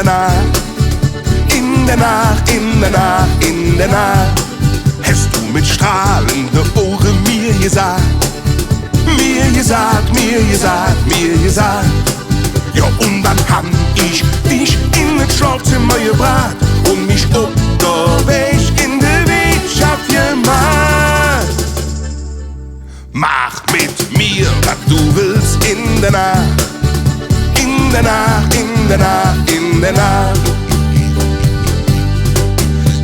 der Nacht, in der Nacht, in der Nacht, in der Nacht, hast du mit strahlenden Ohren mir gesagt, mir gesagt, mir gesagt, mir gesagt. Ja, und dann hab ich dich in das Schlafzimmer gebracht und mich unterwegs in der Wirtschaft gemacht. Mach mit mir, was du willst in der Nacht, in der Nacht, in der Nacht, in der Nacht.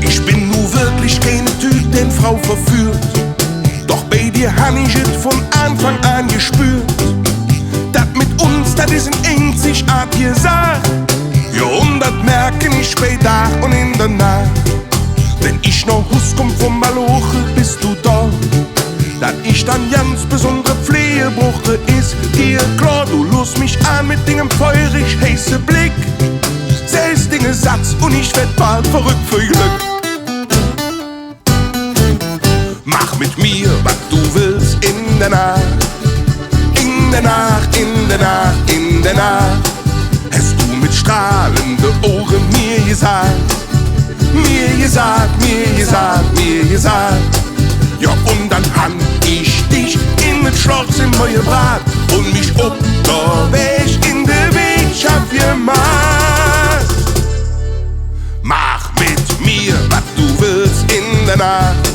Ich bin nur wirklich kein Typ, den Frau verführt, doch bei dir hab ich es von Anfang an gespürt. Das mit uns, das ist ein einzigartiger Sache. Ja, und das merke ich bei Tag und in der Nacht. Wenn ich noch Hus komm vom Maloche, bist du da. Dat ich dann ganz besondere Pflegebruche ist dir klar, du lust mich an mit Dingen feurig heiße Blick. Selbst Dinge Satz und ich werd bald verrückt für Glück. Mach mit mir, was du willst in der Nacht, in der Nacht, in der Nacht, in der Nacht. Hast du mit strahlenden Ohren mir gesagt, mir gesagt, mir gesagt, mir gesagt. Ja, und dann hab ich dich in das Schlafzimmer gebracht und mich unterwegs in der Wirtschaft gemacht. Mach mit mir, was du willst in der Nacht,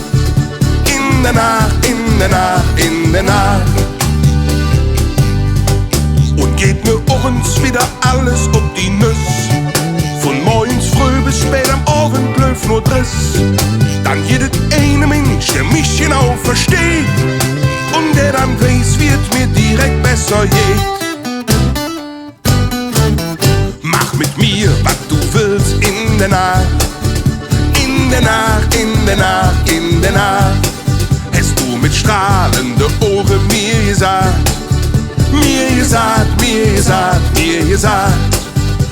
in der Nacht, in der Nacht, in der Nacht. Und geht mir uns wieder alles ob die Nüsse. Von morgens früh bis spät am Abend läuft nur Driss. Dann jedes eine Mensch, der mich genau versteht und der dann weiß, wie es mir direkt besser geht. Mach mit mir, was du willst in der Nacht, in der Nacht, in der Nacht, in der Nacht. Hast du mit strahlenden Ohren mir gesagt, mir gesagt, mir gesagt, mir gesagt.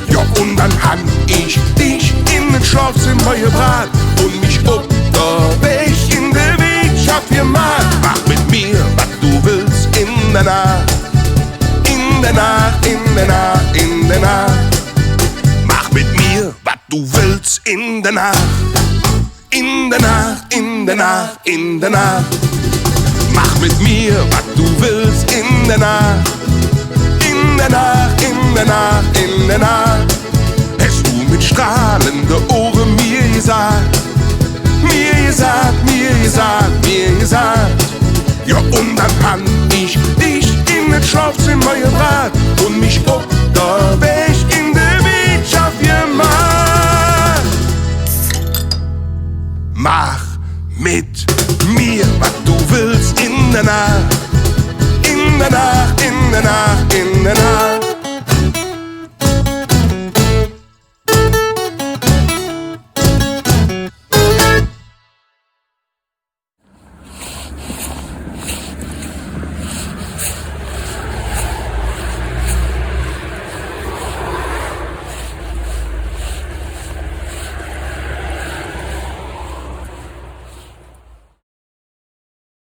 Ja, und dann hab ich dich in das Schlafzimmer gebracht und mich unterwegs in der Wirtschaft gemacht. Mach mit mir, was du willst in der Nacht, in der Nacht, in der Nacht, in der Nacht. Mach mit mir, was du willst in der Nacht, in der Nacht, in der Nacht, in der Nacht. Mach mit mir, was du willst in der Nacht, in der Nacht, in der Nacht, in der Nacht. Hast du mit strahlenden Ohren mir gesagt, mir gesagt, mir gesagt, mir gesagt. Ja, und dann hab ich dich in das Schlafzimmer gebracht und mich unterwegs in der Wirtschaft gemacht. Mach mit mir, was du willst in der Nacht, in der Nacht, in der Nacht, in der Nacht.